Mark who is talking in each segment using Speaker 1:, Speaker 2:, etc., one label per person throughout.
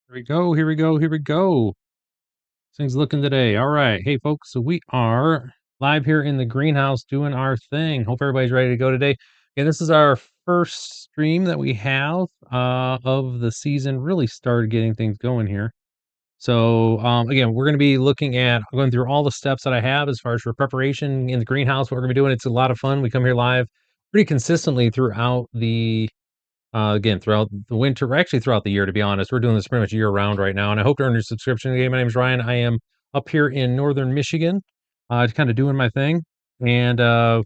Speaker 1: Here we go. Here we go. Here we go. Things looking today. All right. Hey, folks. So we are live here in the greenhouse doing our thing. Hope everybody's ready to go today. And this is our first stream that we have of the season. Really started getting things going here. So again, we're going to be looking at going through all the steps that I have as far as for preparation in the greenhouse. What we're going to be doing. It's a lot of fun. We come here live pretty consistently throughout the again, throughout the winter, actually throughout the year, to be honest. We're doing this pretty much year round right now, and I hope to earn your subscription. Again, my name is Ryan. I am up here in northern Michigan, kind of doing my thing, and I'm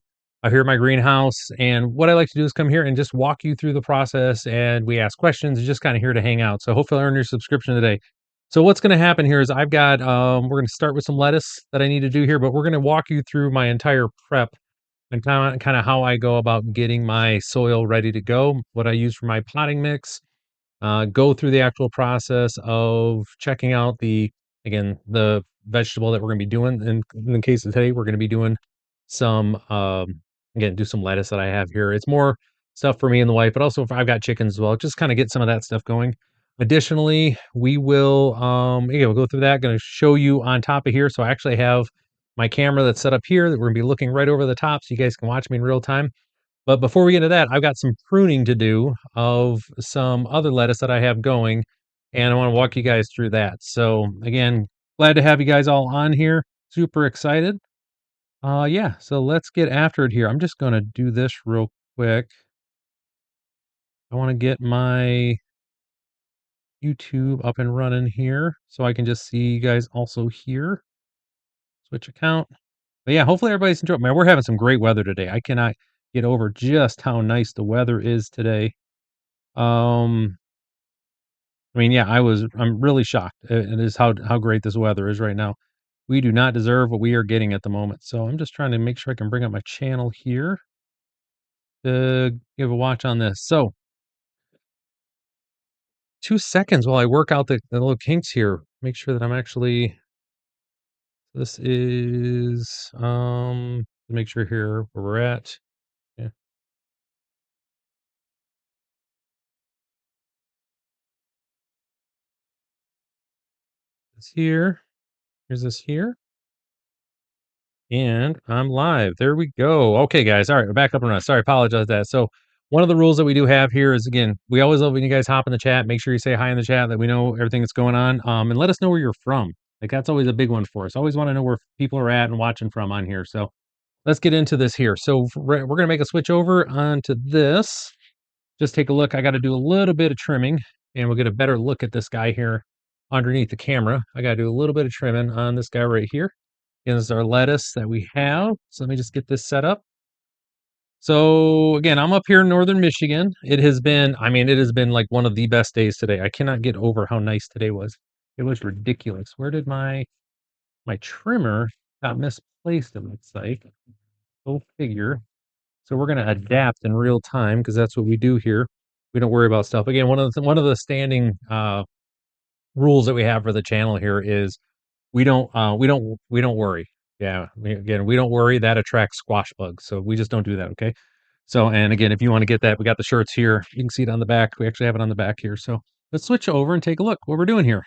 Speaker 1: here at my greenhouse. And what I like to do is come here and just walk you through the process, and we ask questions. And just kind of here to hang out. So hopefully, I earn your subscription today. So what's going to happen here is I've got we're going to start with some lettuce that I need to do here, but we're going to walk you through my entire prep and kind of how I go about getting my soil ready to go, what I use for my potting mix, go through the actual process of checking out the vegetable that we're going to be doing. In the case of today, we're going to be doing some, again, do some lettuce that I have here. It's more stuff for me and the wife, but also if I've got chickens as well, just kind of get some of that stuff going. Additionally, we will, yeah, we'll go through that. Going to show you on top of here. So I actually have my camera that's set up here that we're gonna be looking right over the top so you guys can watch me in real time. But before we get into that, I've got some pruning to do of some other lettuce that I have going, and I want to walk you guys through that. So again, glad to have you guys all on here. Super excited. Yeah, so let's get after it here. I'm just gonna do this real quick. I want to get my YouTube up and running here so I can just see you guys also here. Switch account. But yeah, hopefully everybody's enjoying. Man, we're having some great weather today. I cannot get over just how nice the weather is today. Um, I mean, yeah, I'm really shocked. It is how great this weather is right now. We do not deserve what we are getting at the moment. So I'm just trying to make sure I can bring up my channel here to give a watch on this. So 2 seconds while I work out the little kinks here. Make sure that I'm actually this is make sure here where we're at. Yeah, it's here. Here's this here. And I'm live. There we go. Okay, guys. All right, we're back up and running. Sorry, apologize that. So one of the rules that we do have here is again, we always love when you guys hop in the chat. Make sure you say hi in the chat that we know everything that's going on. And let us know where you're from. Like that's always a big one for us. Always want to know where people are at and watching from on here. So let's get into this here. So we're gonna make a switch over onto this. Just take a look. I got to do a little bit of trimming, and we'll get a better look at this guy here underneath the camera. I got to do a little bit of trimming on this guy right here. Is our lettuce that we have. So let me just get this set up. So again, I'm up here in northern Michigan. It has been, I mean, it has been like one of the best days today. I cannot get over how nice today was. It was ridiculous. Where did my trimmer got misplaced, it looks like. Go figure. So we're gonna adapt in real time because that's what we do here. We don't worry about stuff. Again, one of the standing rules that we have for the channel here is we don't worry. Yeah, again, we don't worry. That attracts squash bugs, so we just don't do that. Okay. So, and again, if you want to get that, we got the shirts here. You can see it on the back. We actually have it on the back here. So let's switch over and take a look what we're doing here.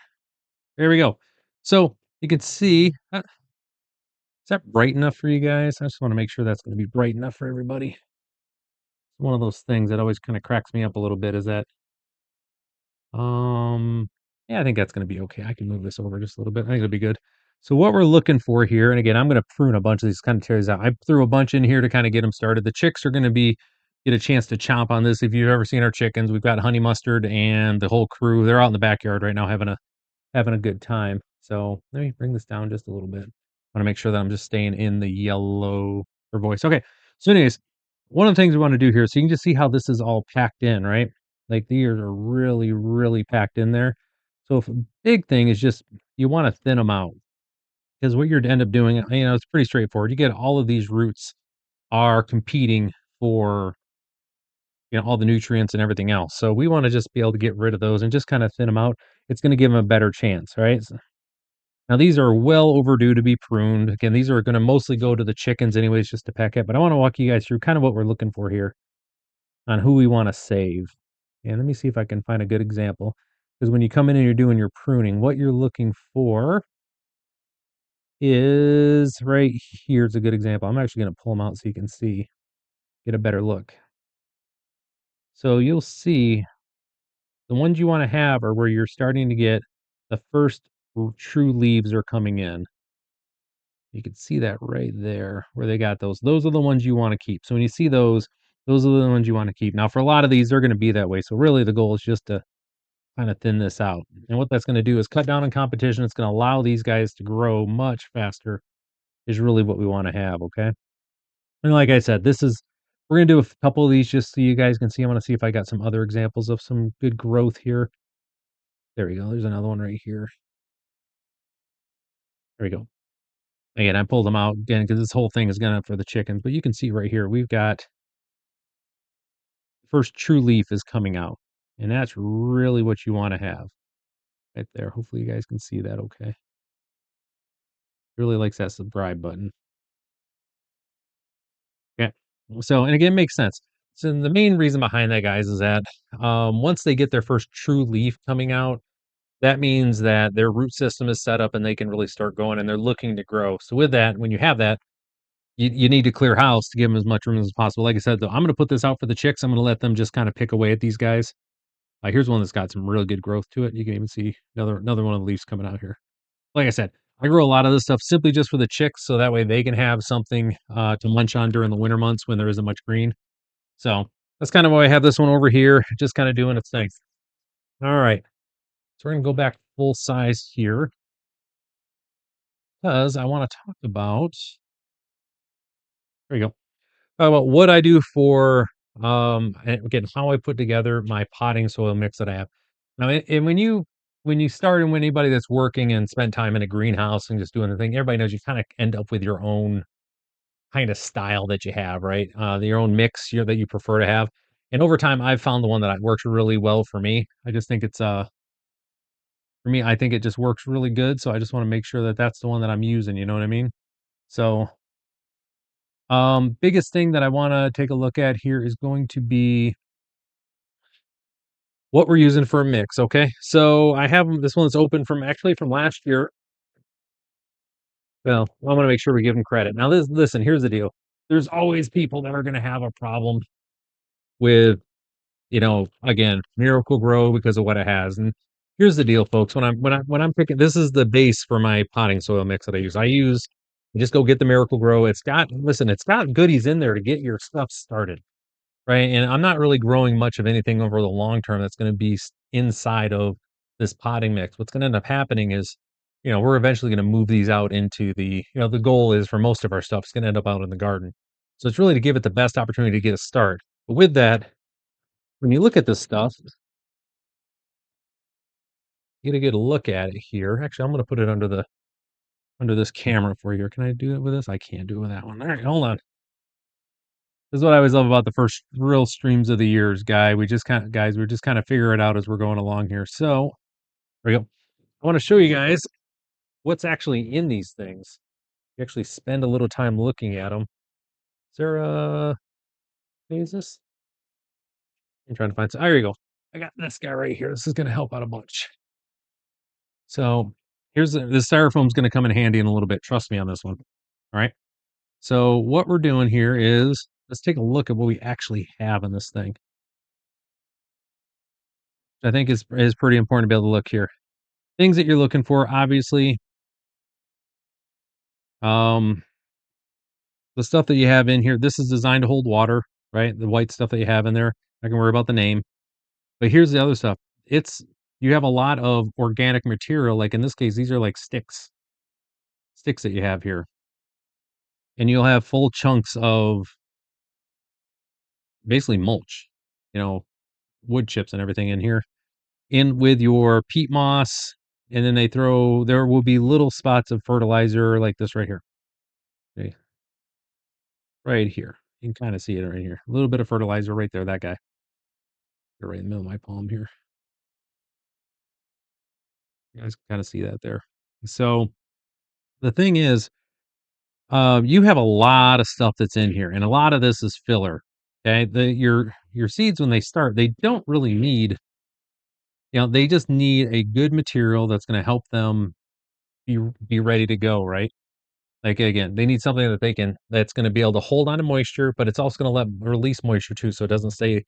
Speaker 1: There we go. So you can see. Is that bright enough for you guys? I just want to make sure that's going to be bright enough for everybody. One of those things that always kind of cracks me up a little bit is that Um, yeah, I think that's gonna be okay. I can move this over just a little bit. I think it'll be good. So what we're looking for here, and again, I'm gonna prune a bunch of these, kind of tear these out. I threw a bunch in here to kind of get them started. The chicks are gonna get a chance to chomp on this. If you've ever seen our chickens, we've got Honey Mustard and the whole crew. They're out in the backyard right now having a good time. So let me bring this down just a little bit. I want to make sure that I'm just staying in the yellow for voice. Okay. So anyways, one of the things we want to do here, so you can just see how this is all packed in, right? Like the ears are really, really packed in there. So if a big thing is just you want to thin them out because what you're to end up doing, it's pretty straightforward. You get all of these roots are competing for all the nutrients and everything else. So we want to just be able to get rid of those and just kind of thin them out. It's going to give them a better chance, right? Now these are well overdue to be pruned. Again, these are going to mostly go to the chickens anyways, just to peck at. But I want to walk you guys through kind of what we're looking for here on who we want to save. And let me see if I can find a good example. Because when you come in and you're doing your pruning, what you're looking for is right here's a good example. I'm actually going to pull them out so you can see, get a better look. So you'll see the ones you want to have are where you're starting to get the first true leaves are coming in. You can see that right there where they got those. Those are the ones you want to keep. So when you see those are the ones you want to keep. Now, for a lot of these, they're going to be that way. So really the goal is just to kind of thin this out. And what that's going to do is cut down on competition. It's going to allow these guys to grow much faster is really what we want to have, okay? And like I said, we're going to do a couple of these just so you guys can see. I want to see if I got some other examples of some good growth here. There we go. There's another one right here. There we go. Again, I pulled them out again because this whole thing is gonna for the chickens, but you can see right here, we've got the first true leaf is coming out, and that's really what you wanna have right there. Hopefully, you guys can see that okay. Really likes that subscribe button. Yeah. So, and again, makes sense. So the main reason behind that, guys, is that, once they get their first true leaf coming out, that means that their root system is set up and they can really start going and they're looking to grow. So with that, when you have that, you need to clear house to give them as much room as possible. Like I said, though, I'm gonna put this out for the chicks. I'm gonna let them just kinda pick away at these guys. Here's one that's got some really good growth to it. You can even see another one of the leaves coming out here. Like I said, I grow a lot of this stuff simply just for the chicks, so that way they can have something, to munch on during the winter months when there isn't much green. So, that's kinda why I have this one over here, just kinda doing its thing. Alright, so we're gonna go back full size here because I wanna talk about there you go. About what I do for, and again, how I put together my potting soil mix that I have. Now, and when you start and when anybody that's working and spent time in a greenhouse and just doing the thing, everybody knows you kind of end up with your own kind of style that you have, right? Your own mix that you prefer to have. And over time, I've found the one that works really well for me. I just think it's for me, I think it just works really good. So I just want to make sure that that's the one that I'm using. You know what I mean? So biggest thing that I want to take a look at here is going to be what we're using for a mix, okay? So I have this one that's open from actually from last year. Well, I want to make sure we give them credit. Now, listen, here's the deal. There's always people that are going to have a problem with, again, Miracle Grow because of what it has. And here's the deal, folks. When I'm picking, this is the base for my potting soil mix that I use. You just go get the Miracle Grow. It's got goodies in there to get your stuff started. Right, and I'm not really growing much of anything over the long term that's gonna be inside of this potting mix. What's gonna end up happening is, we're eventually gonna move these out into the goal is for most of our stuff is gonna end up out in the garden. So it's really to give it the best opportunity to get a start. But with that, when you look at this stuff, you get a good look at it here. Actually, I'm gonna put it under this camera for you. Can I do it with this? I can't do it with that one. All right, hold on. This is what I always love about the first real streams of the years, guys, we're just kind of figure it out as we're going along here. So there we go. I want to show you guys what's actually in these things. You actually spend a little time looking at them. Is there is this? I'm trying to find some. There you go. I got this guy right here. This is going to help out a bunch. So the styrofoam's going to come in handy in a little bit. Trust me on this one. All right. So what we're doing here is let's take a look at what we actually have in this thing. I think is pretty important to be able to look here. Things that you're looking for, obviously, um, the stuff that you have in here, this is designed to hold water, right? The white stuff that you have in there, I can worry about the name. But here's the other stuff. It's you have a lot of organic material, like in this case, these are like sticks that you have here. And you'll have full chunks of basically mulch, you know, wood chips and everything in here. In with your peat moss, and then there will be little spots of fertilizer like this right here. Okay. Right here. You can kinda see it right here. A little bit of fertilizer right there, that guy. Right in the middle of my palm here. You guys can kinda see that there. So, the thing is, you have a lot of stuff that's in here, and a lot of this is filler, okay? Your seeds, when they start, they don't really need They just need a good material that's gonna help them be ready to go, right? Like, again, they need something that that's gonna be able to hold on to moisture, but it's also gonna let release moisture too, so it doesn't stay,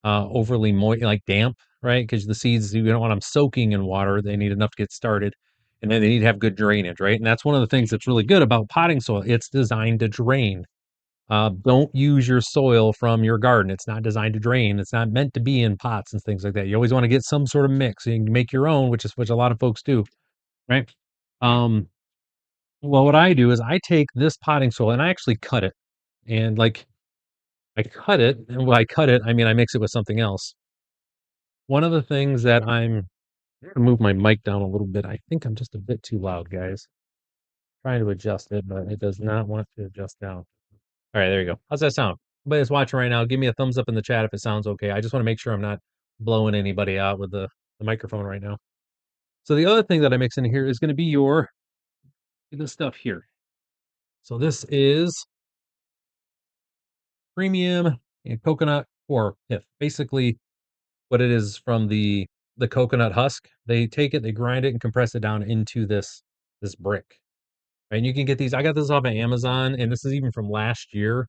Speaker 1: overly like, damp, right? Because the seeds, you don't want them soaking in water, they need enough to get started, and then they need to have good drainage, right? And that's one of the things that's really good about potting soil, it's designed to drain. Don't use your soil from your garden, it's not designed to drain, it's not meant to be in pots and things like that. You always wanna get some sort of mix, so you can make your own, which a lot of folks do, right? Um well, what I do is I take this potting soil and I actually cut it. And like I cut it, and when I cut it, I mean I mix it with something else. One of the things that I'm gonna move my mic down a little bit. I think I'm just a bit too loud, guys. Trying to adjust it, but it does not want to adjust down. All right, there you go. How's that sound? Everybody that's watching right now, give me a thumbs up in the chat if it sounds okay. I just want to make sure I'm not blowing anybody out with the microphone right now. So the other thing that I mix in here is going to be this stuff here. So this is premium and coconut or pith. Basically, what it is from the coconut husk. They take it, they grind it, and compress it down into this brick. And you can get these. I got this off of Amazon, and this is even from last year.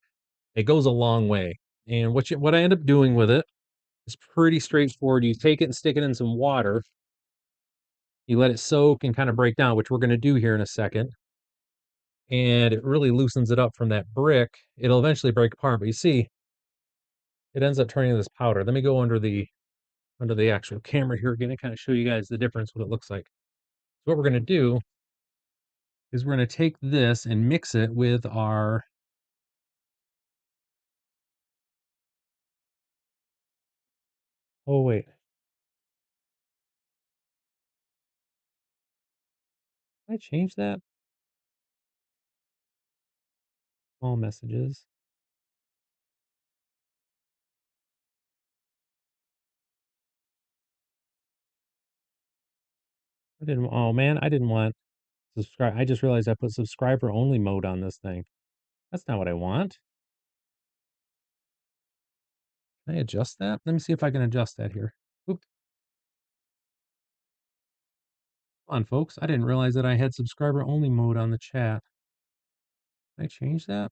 Speaker 1: It goes a long way. And what I end up doing with it is pretty straightforward. You take it and stick it in some water. You let it soak and kind of break down, which we're going to do here in a second. And it really loosens it up from that brick. It'll eventually break apart, but you see, it ends up turning this powder. Let me go under the actual camera here again to kind of show you guys the difference, what it looks like. So what we're going to do is we're going to take this and mix it with our, oh wait, did I change that? All messages. Oh man, I didn't want subscribe. I just realized I put subscriber only mode on this thing. That's not what I want. Can I adjust that? Let me see if I can adjust that here. Oop. Come on, folks. I didn't realize that I had subscriber only mode on the chat. Can I change that?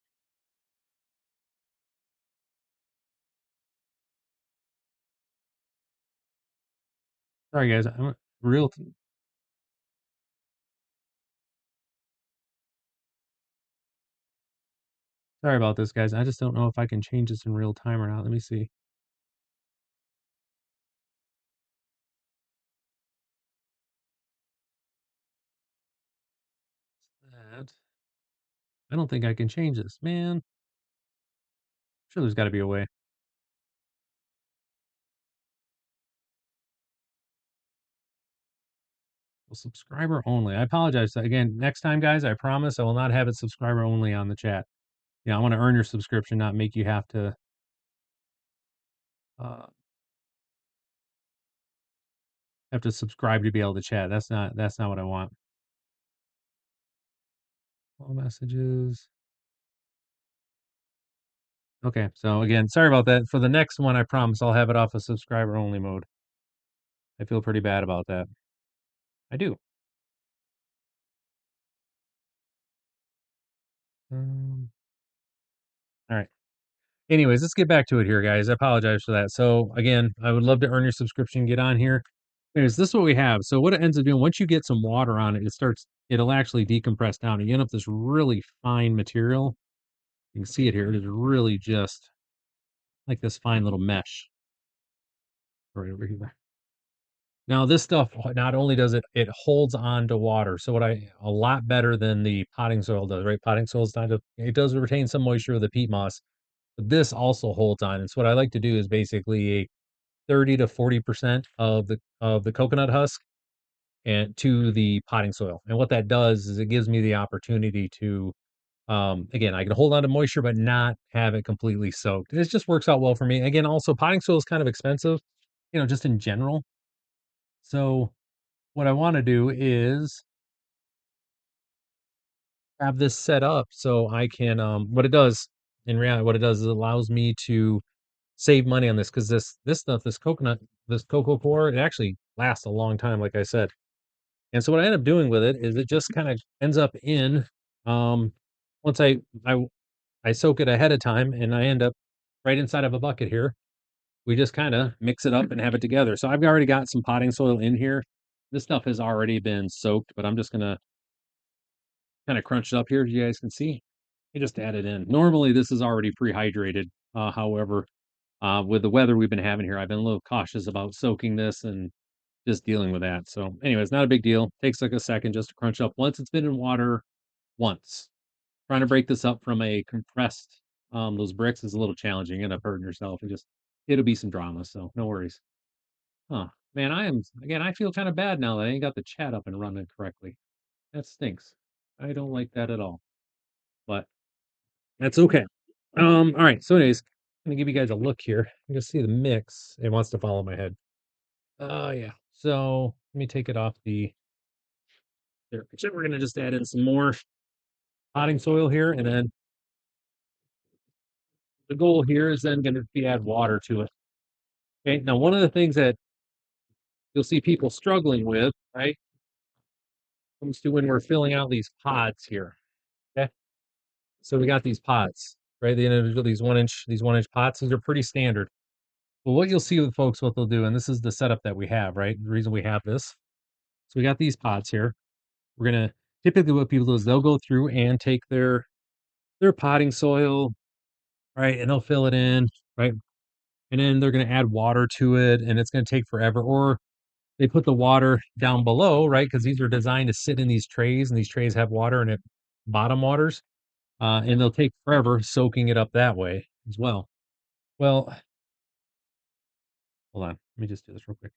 Speaker 1: Sorry, guys. I'm real. Sorry about this, guys. I just don't know if I can change this in real time or not. Let me see. That. I don't think I can change this, man. Sure, there's got to be a way. Well, subscriber only. I apologize. Again, next time, guys, I promise I will not have it subscriber only on the chat. Yeah, I want to earn your subscription, not make you uh, have to subscribe to be able to chat. That's not what I want. All messages. Okay, so again, sorry about that. For the next one, I promise I'll have it off of subscriber only mode. I feel pretty bad about that. I do. Um, all right. Anyways, let's get back to it here, guys. I apologize for that. So again, I would love to earn your subscription. Get on here. Anyways, this is what we have. So what it ends up doing, once you get some water on it, it'll actually decompress down. And you end up this really fine material. You can see it here. It is really just like this fine little mesh right over here. Now this stuff, not only does it holds on to water, so a lot better than the potting soil does, right? Potting soil is it does retain some moisture with the peat moss, but this also holds on. And so what I like to do is basically a 30 to 40% of the coconut husk and to the potting soil. And what that does is it gives me the opportunity to again, I can hold on to moisture but not have it completely soaked. It just works out well for me. Again, also potting soil is kind of expensive, just in general. So what I want to do is have this set up so I can what it does in reality, what it does is it allows me to save money on this because this stuff, this coconut, this cocoa core, it actually last a long time, like I said. And so what I end up doing with it is it just kind of ends up in um once I soak it ahead of time and I end up right inside of a bucket here. We just kind of mix it up and have it together. So I've already got some potting soil in here. This stuff has already been soaked, but I'm just gonna kind of crunch it up here, as you guys can see. You just add it in. Normally, this is already pre-hydrated. However, with the weather we've been having here, I've been a little cautious about soaking this and just dealing with that. So, anyways, not a big deal. Takes like a second just to crunch up once it's been in water once. Trying to break this up from a compressed those bricks is a little challenging. You end up hurting yourself and just it'll be some drama. So no worries. Huh. Man, I feel kind of bad now that I ain't got the chat up and running correctly. That stinks. I don't like that at all. But that's okay. All right. So, anyways, I'm gonna give you guys a look here. You can see the mix. It wants to follow my head. Oh yeah. So let me take it off the there. So we're gonna just add in some more potting soil here, and then the goal here is then gonna be add water to it. Okay. Now, one of the things that you'll see people struggling with, right, comes to when we're filling out these pods here. Okay. So we got these pods, right? The individual these 1 inch pots. These are pretty standard. Well, what you'll see with folks, what they'll do, and this is the setup that we have, right? The reason we have this. So we got these pots here. We're gonna typically what people do is they'll go through and take their potting soil, right, and they'll fill it in, right, and then they're gonna add water to it, and it's gonna take forever. Or they put the water down below, right, because these are designed to sit in these trays, and these trays have water in it, bottom waters, and they'll take forever soaking it up that way as well. Well, hold on, let me just do this real quick.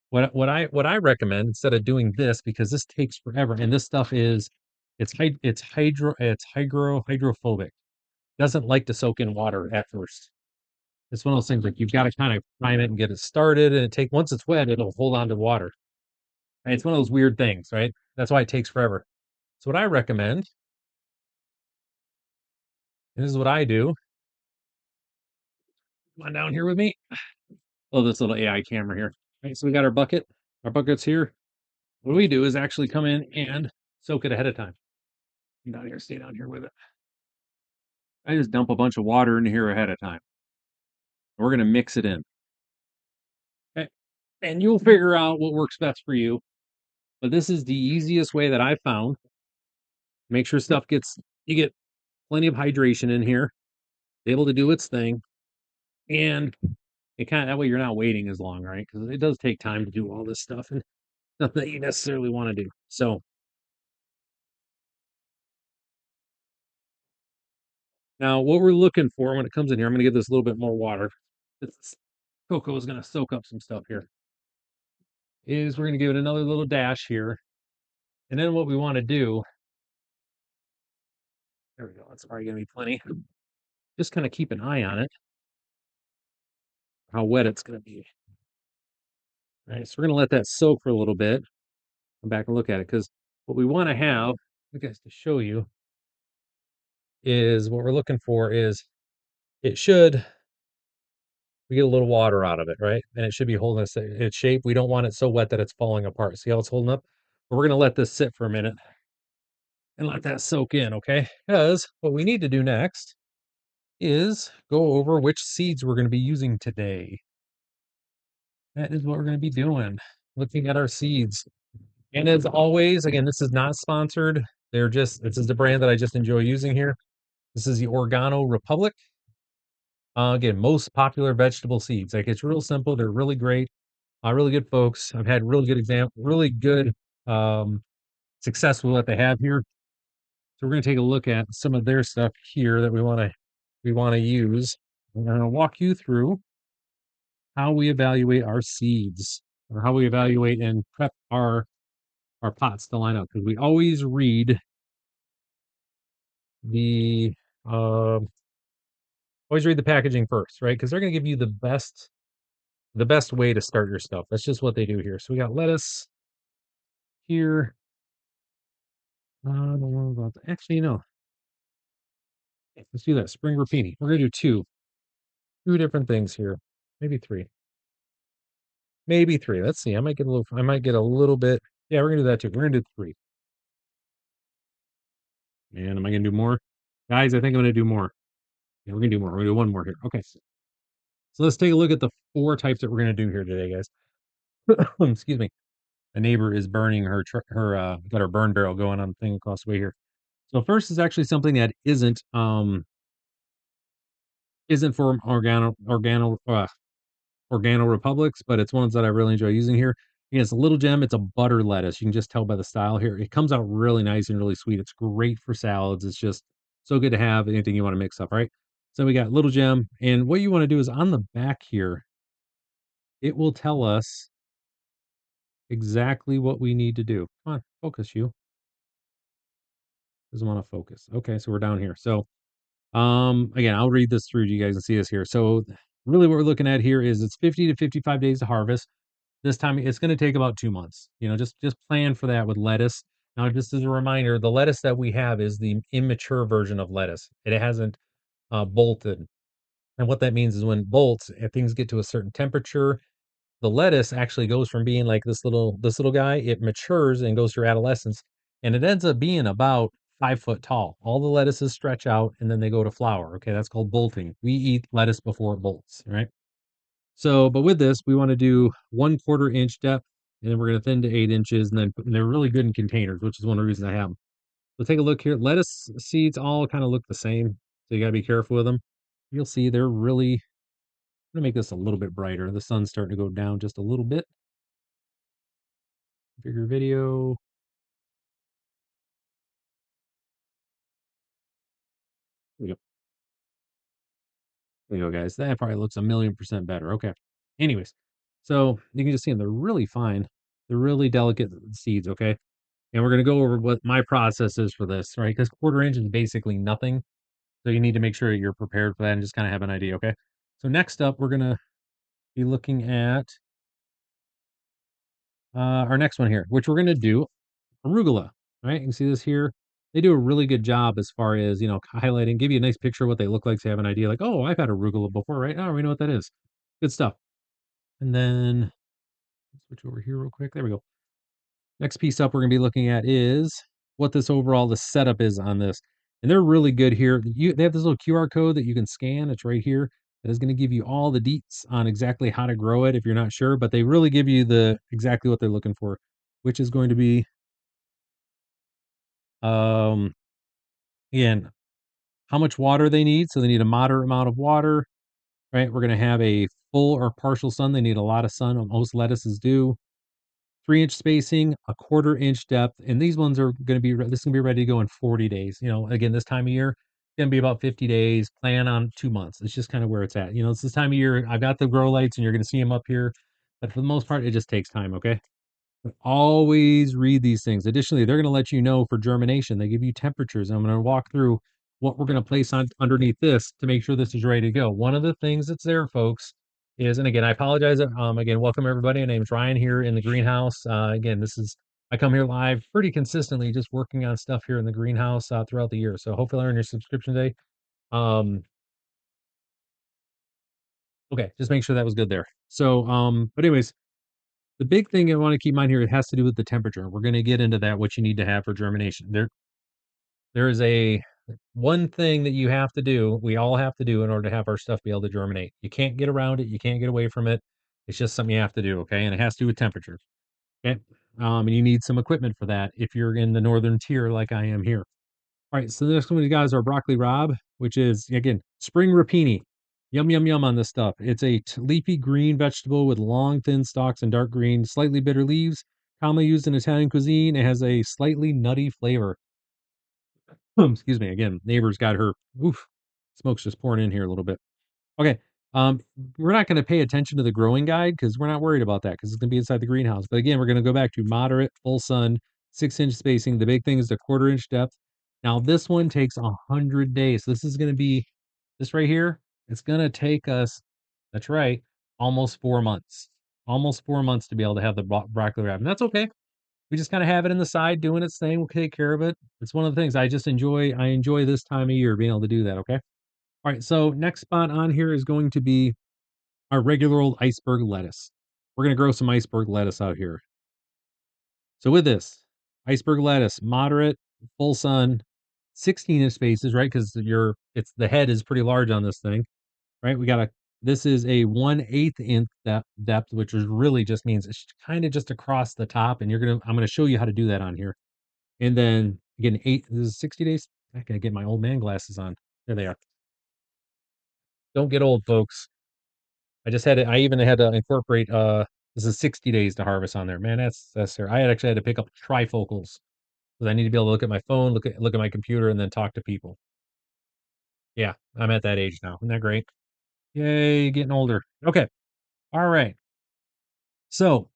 Speaker 1: What I recommend instead of doing this because this takes forever and this stuff is it's hydrophobic. Doesn't like to soak in water at first. It's one of those things like you've got to kind of prime it and get it started and it take once it's wet, it'll hold on to water. And it's one of those weird things, right? That's why it takes forever. So what I recommend, and this is what I do. Come on down here with me. Oh, this little AI camera here. Right, so we got our bucket. Our bucket's here. What we do is actually come in and soak it ahead of time. Come down here, stay down here with it. I just dump a bunch of water in here ahead of time. We're going to mix it in. Okay. And you'll figure out what works best for you. But this is the easiest way that I found. Make sure stuff you get plenty of hydration in here, able to do its thing. And it kind of, that way you're not waiting as long, right? Because it does take time to do all this stuff and nothing that you necessarily want to do. So now what we're looking for when it comes in here, I'm going to give this a little bit more water. This cocoa is going to soak up some stuff here. Is we're going to give it another little dash here. And then what we want to do, there we go, that's probably going to be plenty. Just kind of keep an eye on it, how wet it's going to be. All right, so we're going to let that soak for a little bit. Come back and look at it because what we want to have, I guess to show you, is what we're looking for is it should, we get a little water out of it, right? And it should be holding its shape. We don't want it so wet that it's falling apart. See how it's holding up? But we're going to let this sit for a minute and let that soak in, okay? Because what we need to do next is go over which seeds we're going to be using today. That is what we're going to be doing, looking at our seeds. And as always, again, this is not sponsored. This is the brand that I just enjoy using here. This is the Organo Republic. Again, most popular vegetable seeds. Like it's real simple. They're really great. Really good folks. I've had really good um, success with what they have here. So we're going to take a look at some of their stuff here that we want to use. I'm going to walk you through how we evaluate our seeds or how we evaluate and prep our pots to line up because we the uh, always read the packaging first, right? Because they're going to give you the best way to start your stuff. That's just what they do here. So we got lettuce here. I don't know about that. Actually, no. Let's do that. Spring rapini. We're gonna do two different things here. Maybe three. maybe 3. Let's see. I might get a little bit. Yeah, we're gonna do that too. We're gonna do 3. And am I gonna do more? Guys, I think I'm gonna do more. Yeah, we're gonna do more. We're gonna do one more here. Okay. So let's take a look at the 4 types that we're gonna do here today, guys. Excuse me. A neighbor is burning got her burn barrel going on the thing across the way here. So first is actually something that isn't for organo republics, but it's ones that I really enjoy using here. Again, it's a little gem. It's a butter lettuce. You can just tell by the style here. It comes out really nice and really sweet. It's great for salads. It's just so good to have anything you want to mix up, right? So we got little gem, and what you want to do is on the back here, it will tell us exactly what we need to do. Come on, focus you. Doesn't want to focus. Okay, so we're down here. So again, I'll read this through. You guys can see this here. So really what we're looking at here is it's 50 to 55 days to harvest. This time it's going to take about 2 months. Just plan for that with lettuce. Now, just as a reminder, the lettuce that we have is the immature version of lettuce. It hasn't bolted. And what that means is when it bolts, if things get to a certain temperature, the lettuce actually goes from being like this little guy, it matures and goes through adolescence, and it ends up being about 5 foot tall. All the lettuces stretch out and then they go to flower. Okay, that's called bolting. We eat lettuce before it bolts, right? So, but with this, we want to do 1/4 inch depth, and then we're going to thin to 8 inches, and they're really good in containers, which is one of the reasons I have them. So take a look here. Lettuce seeds all kind of look the same, so you got to be careful with them. You'll see they're really. I'm gonna make this a little bit brighter. The sun's starting to go down just a little bit. Bigger video. There you go. There you go, guys. That probably looks a million percent better. Okay. Anyways, so you can just see them. They're really fine. They're really delicate seeds. Okay. And we're going to go over what my process is for this, right? Because 1/4 inch is basically nothing. So you need to make sure you're prepared for that and just kind of have an idea. Okay. So next up, we're going to be looking at our next one here, which we're going to do arugula, right? You can see this here. They do a really good job as far as, highlighting, give you a nice picture of what they look like so you have an idea like, oh, I've had arugula before, right? Oh, we know what that is. Good stuff. And then switch over here real quick. There we go. Next piece up we're going to be looking at is what the setup is on this. And they're really good here. They have this little QR code that you can scan. It's right here. That is going to give you all the deets on exactly how to grow it if you're not sure, but they really give you the exactly what they're looking for, which is going to be um again how much water they need. So they need a moderate amount of water, right? We're going to have a full or partial sun. They need a lot of sun. Most lettuces do. 3 inch spacing, a 1/4 inch depth, and these ones are going to be this is going to be ready to go in 40 days. Again, this time of year, it's going to be about 50 days. Plan on 2 months. It's just kind of where it's at. It's this time of year. I've got the grow lights, and you're going to see them up here, but for the most part, it just takes time. Okay. But always read these things. Additionally, they're going to let you know for germination. They give you temperatures. I'm going to walk through what we're going to place on underneath this to make sure this is ready to go. One of the things that's there, folks, is, and again, I apologize. Again, welcome everybody. My name is Ryan here in the greenhouse. Again, I come here live pretty consistently, just working on stuff here in the greenhouse throughout the year. So hopefully, earn your subscription day. Um, okay, just make sure that was good there. So, but anyways, the big thing I want to keep in mind here, it has to do with the temperature. We're going to get into that, what you need to have for germination. There is a one thing that you have to do, we all have to do in order to have our stuff be able to germinate. You can't get around it. You can't get away from it. It's just something you have to do. Okay. And it has to do with temperature. Okay. And you need some equipment for that if you're in the northern tier like I am here. All right, so the next one we got is our broccoli rabe, which is, again, spring rapini. Yum, yum, yum on this stuff. It's a leafy green vegetable with long, thin stalks and dark green, slightly bitter leaves, commonly used in Italian cuisine. It has a slightly nutty flavor. Excuse me. Again, neighbor's got her, oof, smoke's just pouring in here a little bit. Okay. Um, we're not going to pay attention to the growing guide because we're not worried about that because it's going to be inside the greenhouse. But again, we're going to go back to moderate, full sun, 6 inch spacing. The big thing is the 1/4 inch depth. Now this one takes 100 days. This is going to be this right here. It's going to take us, that's right, almost 4 months. Almost 4 months to be able to have the broccoli rabe. And that's okay. We just kind of have it in the side doing its thing. We'll take care of it. It's one of the things I just enjoy. I enjoy this time of year being able to do that. Okay. All right, so next spot on here is going to be our regular old iceberg lettuce. we're going to grow some iceberg lettuce out here. So with this, iceberg lettuce, moderate, full sun, 16-inch spaces, right? Because the head is pretty large on this thing, right? This is a 1/8 inch depth, which is really just means it's kind of just across the top. And I'm gonna show you how to do that on here. And then again, this is 60 days. I gotta get my old man glasses on. There they are. Don't get old, folks. I even had to incorporate this is 60 days to harvest on there. Man, that's fair. I had actually had to pick up trifocals because I need to be able to look at my phone, look at my computer, and then talk to people. Yeah, I'm at that age now. Isn't that great? Yay, getting older. Okay. All right. So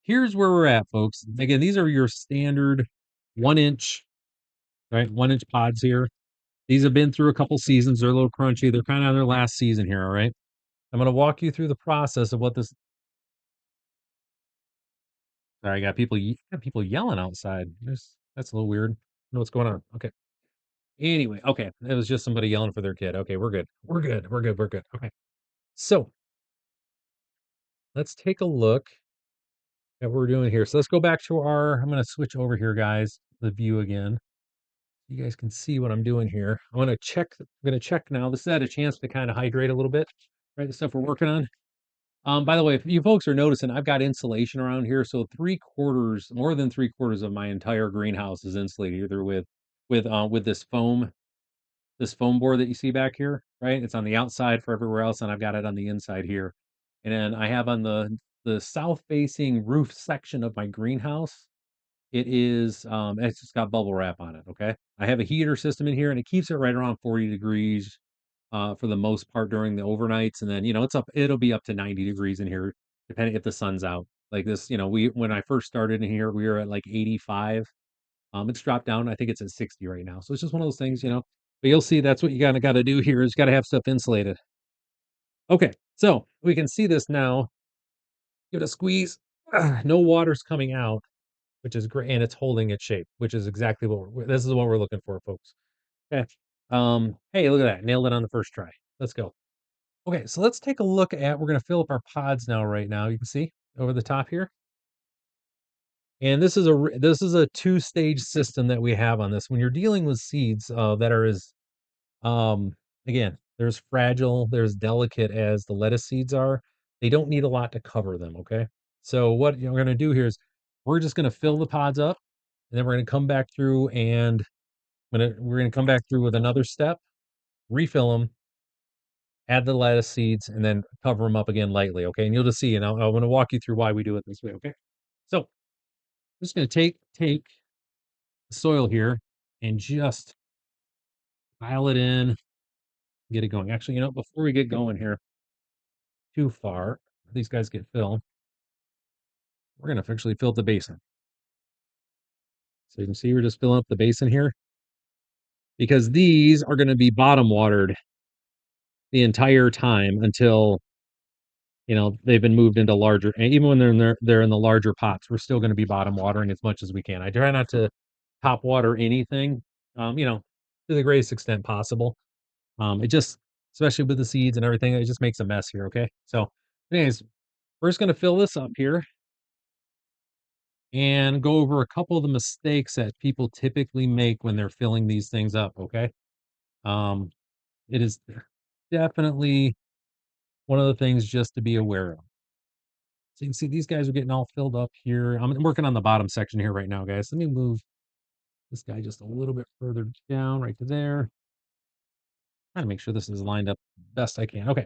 Speaker 1: here's where we're at, folks. Again, these are your standard 1 inch, right? 1 inch pods here. These have been through a couple seasons. They're a little crunchy. They're kind of on their last season here. All right. I'm going to walk you through the process of what this. Sorry, I got people yelling outside. That's a little weird. I don't know what's going on. Okay. Anyway, okay. It was just somebody yelling for their kid. Okay, we're good. We're good. We're good. We're good. Okay. So let's take a look at what we're doing here. So let's go back to I'm going to switch over here, guys, the view again. You guys can see what I'm doing here. I'm going to check now. This had a chance to kind of hydrate a little bit, right? The stuff we're working on. By the way, if you folks are noticing, I've got insulation around here. So more than 3/4 of my entire greenhouse is insulated either with this foam board that you see back here, right? It's on the outside for everywhere else, and I've got it on the inside here. And then I have on the south facing roof section of my greenhouse, it's just got bubble wrap on it. Okay. I have a heater system in here and it keeps it right around 40 degrees for the most part during the overnights. And then, it'll be up to 90 degrees in here, depending if the sun's out. Like this, when I first started in here, we were at like 85. It's dropped down. I think it's at 60 right now. So it's just one of those things. But you'll see that's what you kind of got to do here is got to have stuff insulated. Okay. So we can see this now. Give it a squeeze. No water's coming out, which is great, and it's holding its shape, which is exactly this is what we're looking for, folks. Okay. Hey, look at that. Nailed it on the first try. Let's go. Okay, so let's take a look at we're gonna fill up our pods now, right now. You can see over the top here. And this is a two-stage system that we have on this. When you're dealing with seeds that are as again, there's fragile, there's delicate as the lettuce seeds are, they don't need a lot to cover them, okay? So what we're gonna do here is we're just gonna fill the pods up, and then we're gonna come back through and we're gonna come back through with another step, refill them, add the lettuce seeds, and then cover them up again lightly, okay? And you'll just see, and I'm gonna walk you through why we do it this way, okay? So I'm just gonna take the soil here and just pile it in, get it going. Actually, before we get going here too far, these guys get filled. We're gonna officially fill the basin. So you can see we're just filling up the basin here because these are gonna be bottom watered the entire time until they've been moved into larger, and even when they're in the larger pots, we're still going to be bottom watering as much as we can. I try not to top water anything, to the greatest extent possible. It just, especially with the seeds and everything, it just makes a mess here. Okay, so anyways, we're just going to fill this up here and go over a couple of the mistakes that people typically make when they're filling these things up. Okay, um, it is definitely one of the things just to be aware of. So you can see these guys are getting all filled up here. I'm working on the bottom section here right now, guys. Let me move this guy just a little bit further down right to there. Trying to make sure this is lined up best I can. Okay.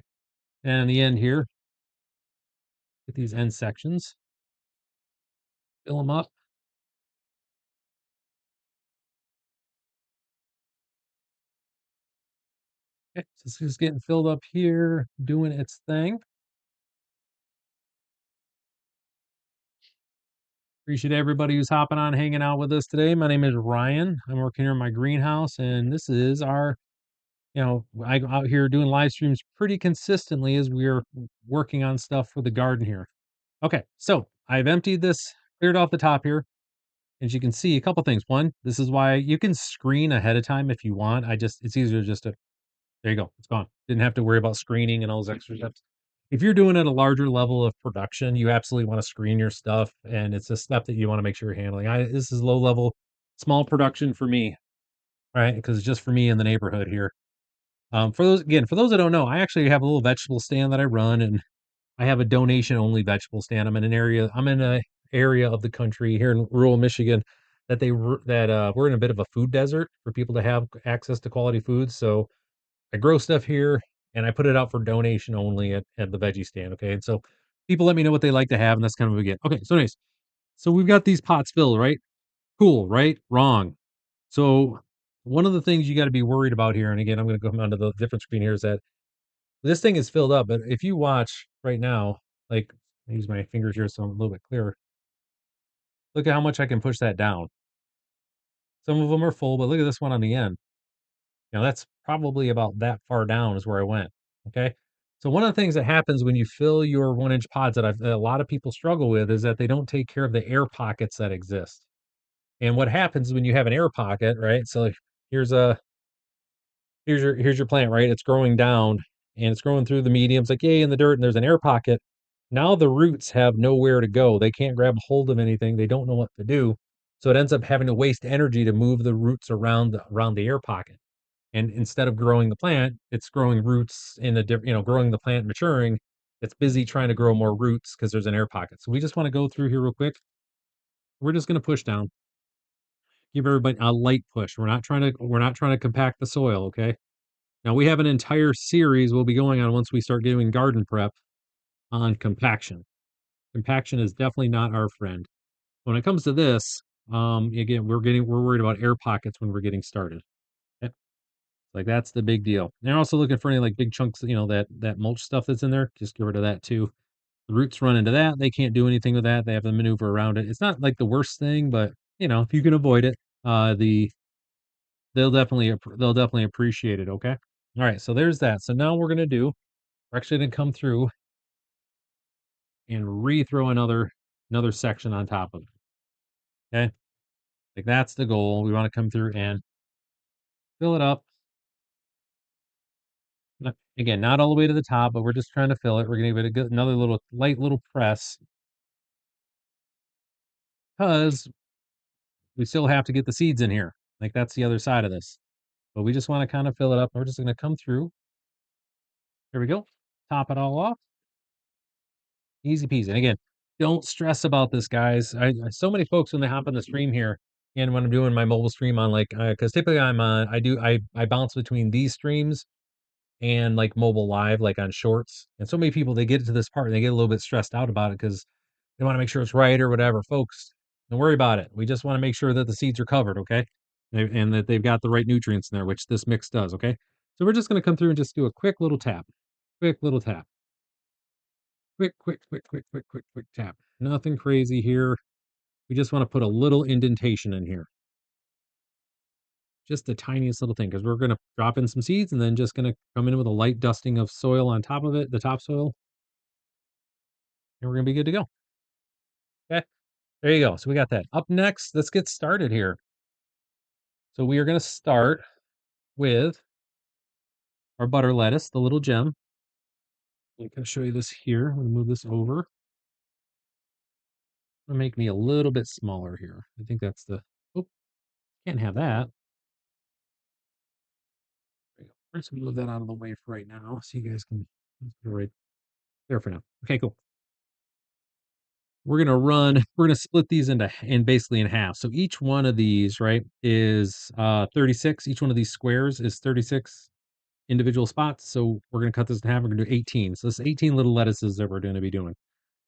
Speaker 1: And the end here, get these end sections, fill them up. Okay. So this is getting filled up here, doing its thing. Appreciate everybody who's hopping on, hanging out with us today. My name is Ryan. I'm working here in my greenhouse, and this is I go out here doing live streams pretty consistently as we are working on stuff for the garden here. Okay, so I've emptied this, cleared off the top here. As you can see, a couple things. One, this is why you can screen ahead of time if you want. It's easier just to, there you go, it's gone. Didn't have to worry about screening and all those extra steps. if you're doing at a larger level of production, you absolutely want to screen your stuff, and it's a step that you want to make sure you're handling. This is low level, small production for me, right? Because it's just for me in the neighborhood here. For those that don't know, I actually have a little vegetable stand that I run, and I have a donation only vegetable stand. I'm in a area of the country here in rural Michigan that we're in a bit of a food desert for people to have access to quality foods. So I grow stuff here and I put it out for donation only at the veggie stand. Okay. And so people let me know what they like to have, and that's kind of a get. Okay. So anyways, so we've got these pots filled, right? Cool, right? Wrong. So one of the things you got to be worried about here, and again, I'm going to go onto the different screen here, is that this thing is filled up. But if you watch right now, like I use my fingers here so I'm a little bit clearer. Look at how much I can push that down. Some of them are full, but look at this one on the end. That's probably about that far down is where I went. Okay. So one of the things that happens when you fill your 1-inch pods that a lot of people struggle with is that they don't take care of the air pockets that exist. And what happens when you have an air pocket, right? So here's a here's your plant, right? It's growing down and it's growing through the mediums, like yay in the dirt, and there's an air pocket. Now the roots have nowhere to go. They can't grab hold of anything. They don't know what to do. So it ends up having to waste energy to move the roots around the air pocket. And instead of growing the plant, it's growing roots in a different, growing the plant, maturing. It's busy trying to grow more roots because there's an air pocket. So we just want to go through here real quick. We're just going to push down, give everybody a light push. We're not trying to compact the soil, okay? Now we have an entire series we'll be going on once we start doing garden prep on compaction. Compaction is definitely not our friend. When it comes to this, again, we're worried about air pockets when we're getting started. Okay? Like that's the big deal. They're also looking for any like big chunks, that mulch stuff that's in there. Just get rid of that too. The roots run into that. They can't do anything with that. They have to maneuver around it. It's not like the worst thing, but if you can avoid it, they'll definitely appreciate it. Okay. All right. So there's that. So now we're actually gonna come through and rethrow another section on top of it. Okay. Like that's the goal. We want to come through and fill it up. Again, not all the way to the top, but we're just trying to fill it. We're going to give it another little light little press because we still have to get the seeds in here. Like that's the other side of this. But we just want to kind of fill it up. We're just going to come through. Here we go. Top it all off. Easy peasy. And again, don't stress about this, guys. So many folks when they hop on the stream here, and when I'm doing my mobile stream on because typically I bounce between these streams and like mobile live, like on shorts. And so many people they get to this part and they get a little bit stressed out about it because they want to make sure it's right or whatever. Folks, don't worry about it. We just want to make sure that the seeds are covered, okay? And that they've got the right nutrients in there, which this mix does, okay? So we're just going to come through and just do a quick little tap. Quick little tap. Quick tap. Nothing crazy here. We just want to put a little indentation in here. Just the tiniest little thing, because we're going to drop in some seeds and then just going to come in with a light dusting of soil on top of it, the topsoil. And we're going to be good to go. Okay. There you go. So we got that. Up next, let's get started here. So we are going to start with our butter lettuce, the little gem. I'm going to show you this here. I'm going to move this over. I'm going to make me a little bit smaller here. I think that's can't have that. We're just going to move that out of the way for right now so you guys can right there for now. Okay, cool. We're going to split these basically in half. So each one of these, right, is 36. Each one of these squares is 36 individual spots. So we're going to cut this in half. We're going to do 18. So this 18 little lettuces that we're going to be doing.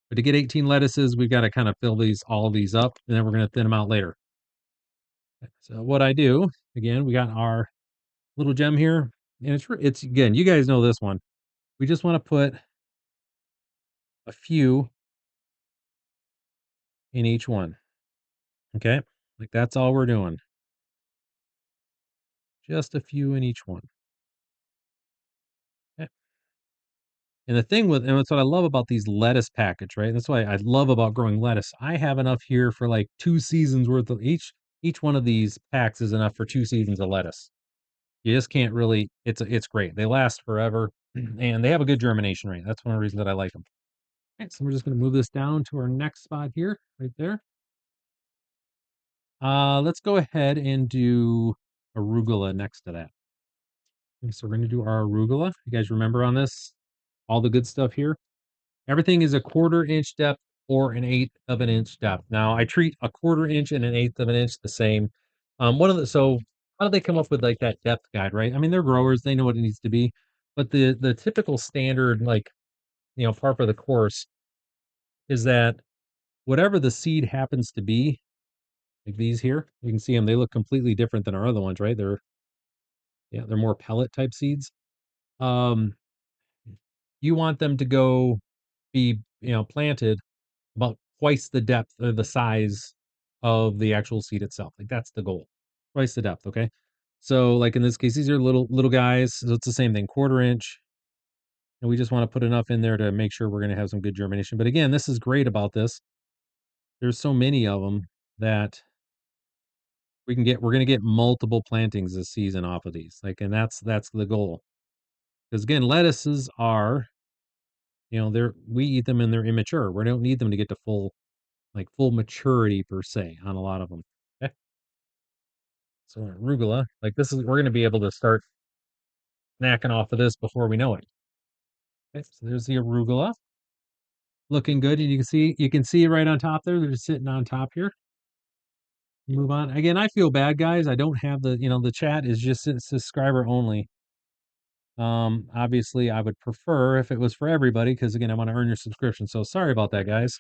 Speaker 1: But to get 18 lettuces, we've got to kind of fill all of these up, and then we're going to thin them out later. So what I do, again, we got our little gem here, and it's again, you guys know this one. We just want to put a few in each one. Okay? Like that's all we're doing. Just a few in each one. Okay? And that's what I love about these lettuce packets, right? That's why I love about growing lettuce. I have enough here for like 2 seasons worth of each one of these packs is enough for 2 seasons of lettuce. You just can't really it's great. They last forever. and they have a good germination rate. That's one of the reasons that I like them. Okay, so we're just going to move this down to our next spot here, right there. Let's go ahead and do arugula next to that. Okay, so we're going to do our arugula. You guys remember on this? All the good stuff here. Everything is a 1/4 inch depth or an 1/8 of an inch depth. Now I treat a 1/4 inch and an 1/8 of an inch the same. One of the so how do they come up with like that depth guide, right? I mean, they're growers, they know what it needs to be, but the typical standard, like, par for the course is that whatever the seed happens to be, like these here, you can see them, they look completely different than our other ones, right? They're more pellet type seeds. Um, you want them to go be, planted about twice the depth or the size of the actual seed itself. Like that's the goal. Twice the depth, okay? So like in this case, these are little guys. So it's the same thing, 1/4 inch. And we just want to put enough in there to make sure we're going to have some good germination. But again, this is great about this. There's so many of them that we're going to get multiple plantings this season off of these. Like, and that's the goal. Because again, lettuces are, we eat them and they're immature. We don't need them to get to full maturity per se on a lot of them. Okay. So arugula, like this is we're going to be able to start snacking off of this before we know it. Okay, so there's the arugula, looking good, and you can see right on top there. They're just sitting on top here. Move on. Again, I feel bad, guys. I don't have the chat is just subscriber only. Obviously, I would prefer if it was for everybody because again, I want to earn your subscription. So sorry about that, guys.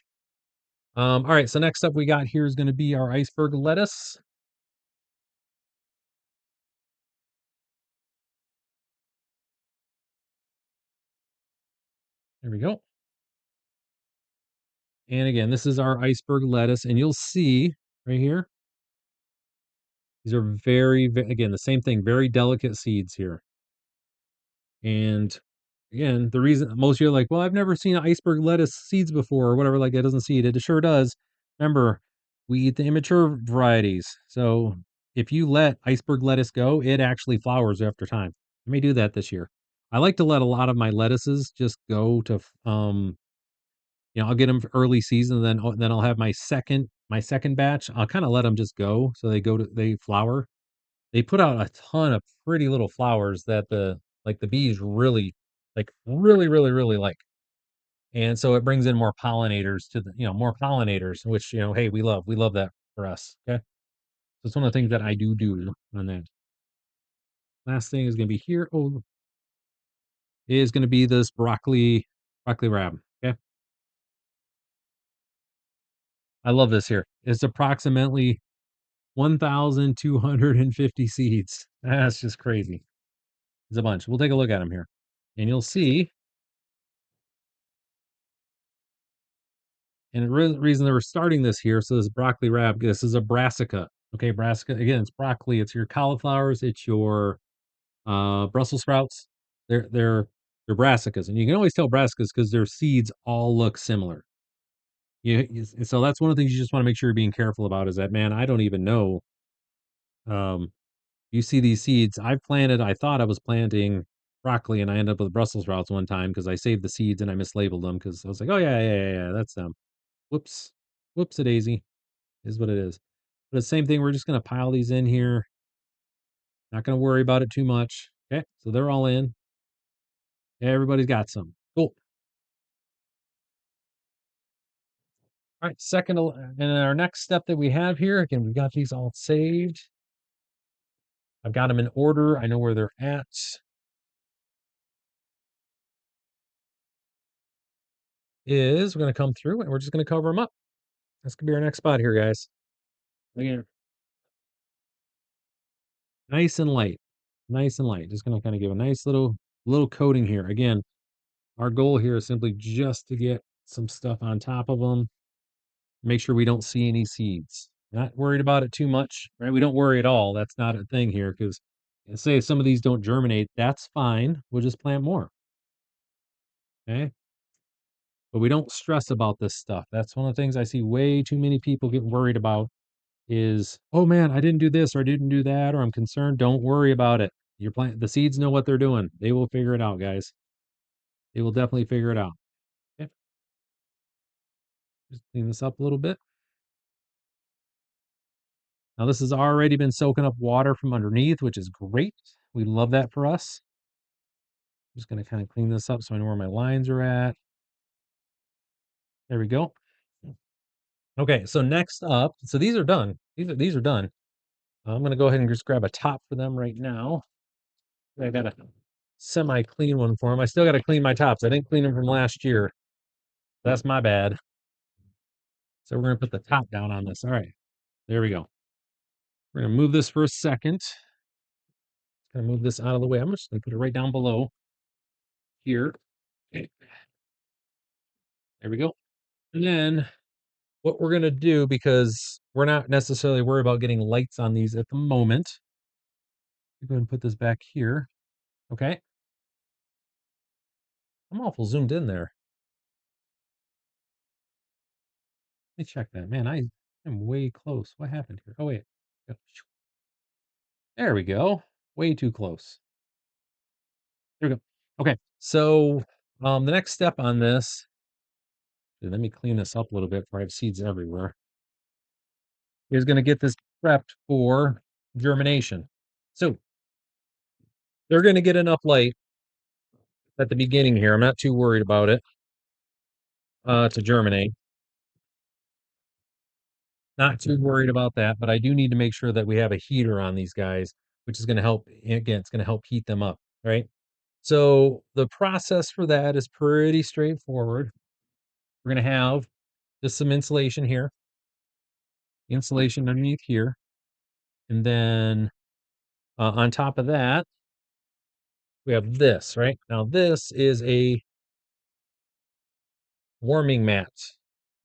Speaker 1: All right. So next up we got here is going to be our iceberg lettuce. There we go. And again, this is our iceberg lettuce, and you'll see right here, these are again, the same thing, very delicate seeds here. And again, the reason most of you are like, well, I've never seen iceberg lettuce seeds before or whatever, like it doesn't seed. It sure does. Remember, we eat the immature varieties. So if you let iceberg lettuce go, it actually flowers after time. I may do that this year. I like to let a lot of my lettuces just go to I'll get them early season, then I'll have my second batch. I'll kind of let them just go so they flower. They put out a ton of pretty little flowers that the bees really, really like. And so it brings in more pollinators more pollinators, which, hey, we love that for us. Okay. So it's one of the things that I do on that. Last thing is going to be here. Oh, is going to be this broccoli rab. Okay. I love this here. It's approximately 1,250 seeds. That's just crazy. It's a bunch. We'll take a look at them here. And you'll see, and the reason that we're starting this here, so this broccoli rab, this is a brassica. Okay, brassica, again, it's broccoli. It's your cauliflowers. It's your Brussels sprouts. They're brassicas. And you can always tell brassicas because their seeds all look similar. So that's one of the things you just want to make sure you're being careful about is that, man, I don't even know. Um, You see these seeds I thought I was planting broccoli and I ended up with Brussels sprouts one time because I saved the seeds and I mislabeled them because I was like, oh yeah, yeah, yeah, yeah, that's them. Whoops. Whoops a daisy is what it is. But the same thing, we're just gonna pile these in here. Not gonna worry about it too much. Okay, so they're all in. Everybody's got some. Cool. All right, and our next step that we have here, again, we've got these all saved. I've got them in order. I know where they're at. We're gonna come through and we're just gonna cover them up. That's gonna be our next spot here, guys. Again, nice and light. Nice and light. Just gonna kinda give a nice little coating here. Again, our goal here is simply just to get some stuff on top of them. Make sure we don't see any seeds. Not worried about it too much, right? We don't worry at all. That's not a thing here because say if some of these don't germinate, that's fine. We'll just plant more. Okay. But we don't stress about this stuff. That's one of the things I see way too many people get worried about is, oh man, I didn't do this or I didn't do that or I'm concerned. Don't worry about it. The seeds know what they're doing. They will figure it out, guys. They will definitely figure it out. Okay. Just clean this up a little bit. Now this has already been soaking up water from underneath, which is great. We love that for us. I'm just going to kind of clean this up so I know where my lines are at. There we go. Okay, so next up, so these are done. These are done. I'm going to go ahead and just grab a top for them right now. I got a semi-clean one for them. I still got to clean my tops. I didn't clean them from last year. That's my bad. So we're going to put the top down on this. All right, there we go. We're going to move this for a second. Going to move this out of the way. I'm just going to put it right down below here. Okay, there we go. And then what we're going to do, because we're not necessarily worried about getting lights on these at the moment, go ahead and put this back here. Okay. I'm awful zoomed in there. Let me check that. Man, I am way close. What happened here? Oh, wait. There we go. Way too close. There we go. Okay. So the next step on this, let me clean this up a little bit before I have seeds everywhere, is going to get this prepped for germination. So they're going to get enough light at the beginning here. I'm not too worried about it to germinate. Not too worried about that, but I do need to make sure that we have a heater on these guys, which is going to help. Again, it's going to help heat them up, right? So the process for that is pretty straightforward. We're going to have just some insulation here, insulation underneath here, and then on top of that, we have this, right? Now, this is a warming mat.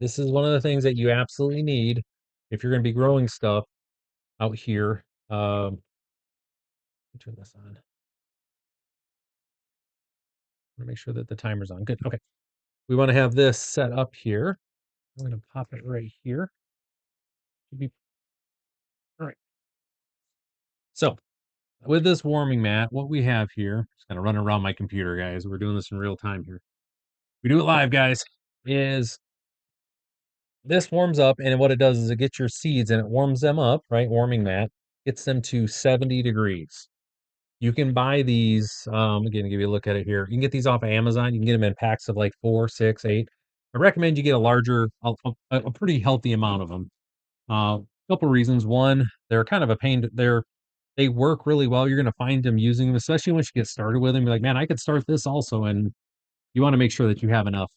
Speaker 1: This is one of the things that you absolutely need if you're going to be growing stuff out here. Let me turn this on. I want to make sure that the timer's on. Good. Okay. We want to have this set up here. I'm going to pop it right here. Should be all right. So with this warming mat, what we have here, just kind of running around my computer, guys. We're doing this in real time here. We do it live, guys. Is this warms up, and what it does is it gets your seeds and it warms them up, right? Warming mat gets them to 70 degrees. You can buy these. Again, to give you a look at it here. You can get these off of Amazon. You can get them in packs of like 4, 6, 8. I recommend you get a larger, a pretty healthy amount of them. A couple reasons. One, they're kind of a pain. They work really well. You're going to find them using them, especially once you get started with them. You're like, man, I could start this also, and you want to make sure that you have enough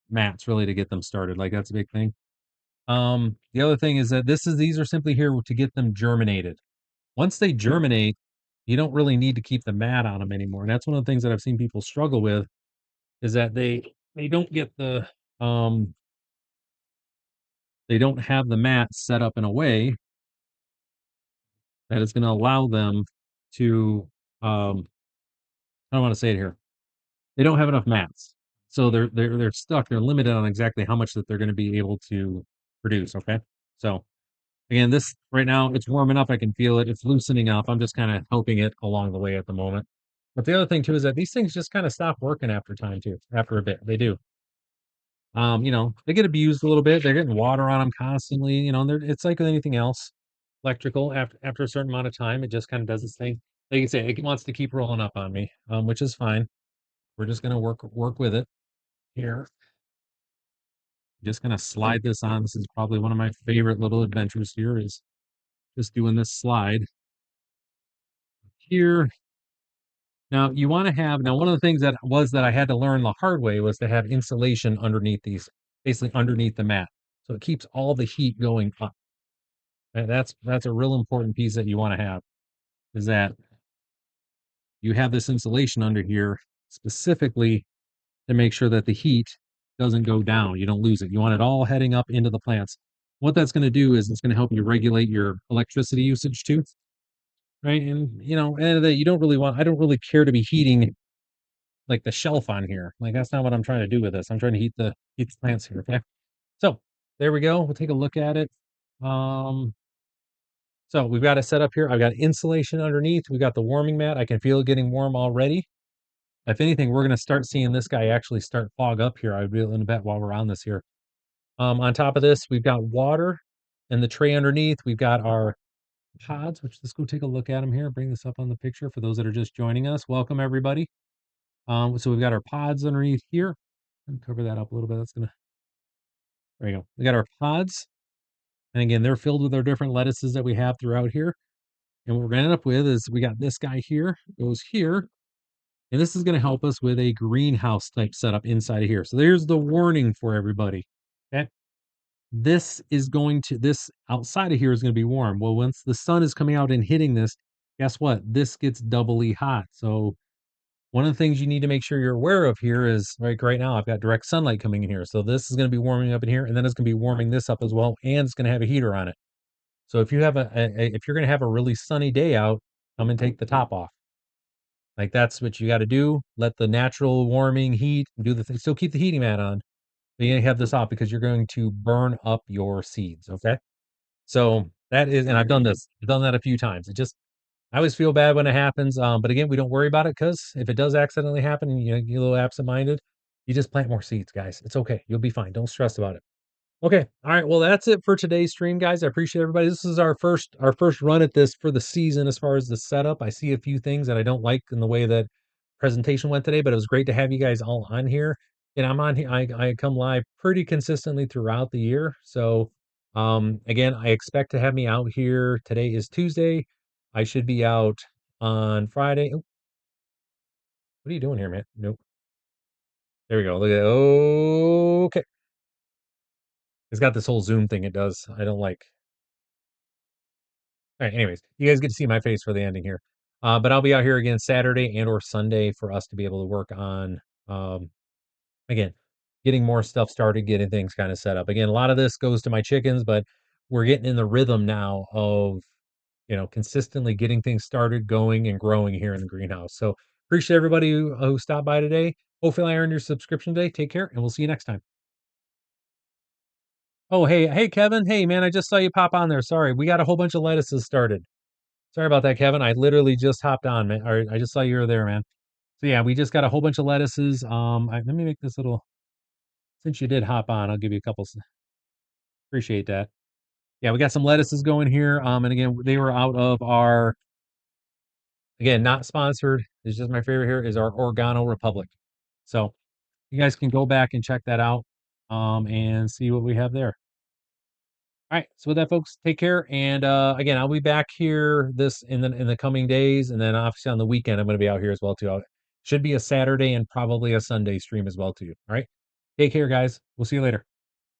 Speaker 1: mats really to get them started. Like that's a big thing. The other thing is that these are simply here to get them germinated. Once they germinate, you don't really need to keep the mat on them anymore. And that's one of the things that I've seen people struggle with is that they don't get they don't have the mat set up in a way that is going to allow them to I don't want to say it here. They don't have enough mats. So they're stuck. They're limited on exactly how much that they're going to be able to produce. Okay. So again, this right now it's warming up. I can feel it. It's loosening up. I'm just kind of helping it along the way at the moment. But the other thing too is that these things just kind of stop working after time too. After a bit, they do. They get abused a little bit. They're getting water on them constantly. It's like with anything else, electrical. After a certain amount of time, it just kind of does its thing. Like you say, it wants to keep rolling up on me, which is fine. We're just gonna work with it here. Just gonna slide this on. This is probably one of my favorite little adventures here is just doing this slide here. Now you want to have one of the things that I had to learn the hard way was to have insulation underneath these, basically underneath the mat. So it keeps all the heat going up. And that's a real important piece that you want to have is that you have this insulation under here specifically to make sure that the heat doesn't go down. You don't lose it. You want it all heading up into the plants. What that's going to do is it's going to help you regulate your electricity usage too. Right. And and that you don't really I don't really care to be heating like the shelf on here. Like that's not what I'm trying to do with this. I'm trying to heat the plants here. Okay. So there we go. We'll take a look at it. So we've got it set up here. I've got insulation underneath. We got the warming mat. I can feel it getting warm already. If anything, we're gonna start seeing this guy actually start fog up here. I'd be willing to bet while we're on this here. On top of this, we've got water and the tray underneath. We've got our pods, which let's go take a look at them here. Bring this up on the picture for those that are just joining us. Welcome everybody. So we've got our pods underneath here. Let me cover that up a little bit. That's gonna there you go. We got our pods, and again, they're filled with our different lettuces that we have throughout here. And what we're gonna end up with is we got this guy here, goes here, and this is gonna help us with a greenhouse type setup inside of here. So there's the warning for everybody. Okay. This outside of here is going to be warm. Well, once the sun is coming out and hitting this, guess what? This gets doubly hot. So one of the things you need to make sure you're aware of here is like right now I've got direct sunlight coming in here. So this is going to be warming up in here, and then it's going to be warming this up as well, and it's going to have a heater on it. So if you have if you're going to have a really sunny day out, come and take the top off. Like that's what you got to do. Let the natural warming heat do the thing. Still keep the heating mat on. But you have this off because you're going to burn up your seeds. Okay. So that is, and I've done this. I've done that a few times. It just, I always feel bad when it happens. But again, we don't worry about it because if it does accidentally happen and you get a little absent-minded, you just plant more seeds, guys. It's okay. You'll be fine. Don't stress about it. Okay. All right. Well, that's it for today's stream, guys. I appreciate everybody. This is our first run at this for the season as far as the setup. I see a few things that I don't like in the way that presentation went today, but it was great to have you guys all on here. And I'm on here. I come live pretty consistently throughout the year. So again, I expect to have me out here. Today is Tuesday. I should be out on Friday. Oh, what are you doing here, man? Nope. There we go. Look at okay. It's got this whole Zoom thing it does. I don't like. All right, anyways, you guys get to see my face for the ending here. But I'll be out here again Saturday and or Sunday for us to be able to work on again, getting more stuff started, getting things kind of set up. Again, a lot of this goes to my chickens, but we're getting in the rhythm now of, consistently getting things started, going and growing here in the greenhouse. So appreciate everybody who stopped by today. Hopefully I earned your subscription today. Take care and we'll see you next time. Oh, hey, Kevin. Hey, man, I just saw you pop on there. Sorry. We got a whole bunch of lettuces started. Sorry about that, Kevin. I literally just hopped on, man. Or I just saw you were there, man. So yeah, we just got a whole bunch of lettuces. Let me make this little, since you did hop on, I'll give you a couple. Appreciate that. Yeah, we got some lettuces going here. And again, they were out of our, again, not sponsored. It's just my favorite here is our Organo Republic. So you guys can go back and check that out and see what we have there. All right. So with that, folks, take care. And again, I'll be back here this in the coming days, and then obviously on the weekend, I'm going to be out here as well too. Should be a Saturday and probably a Sunday stream as well too. All right. Take care, guys. We'll see you later.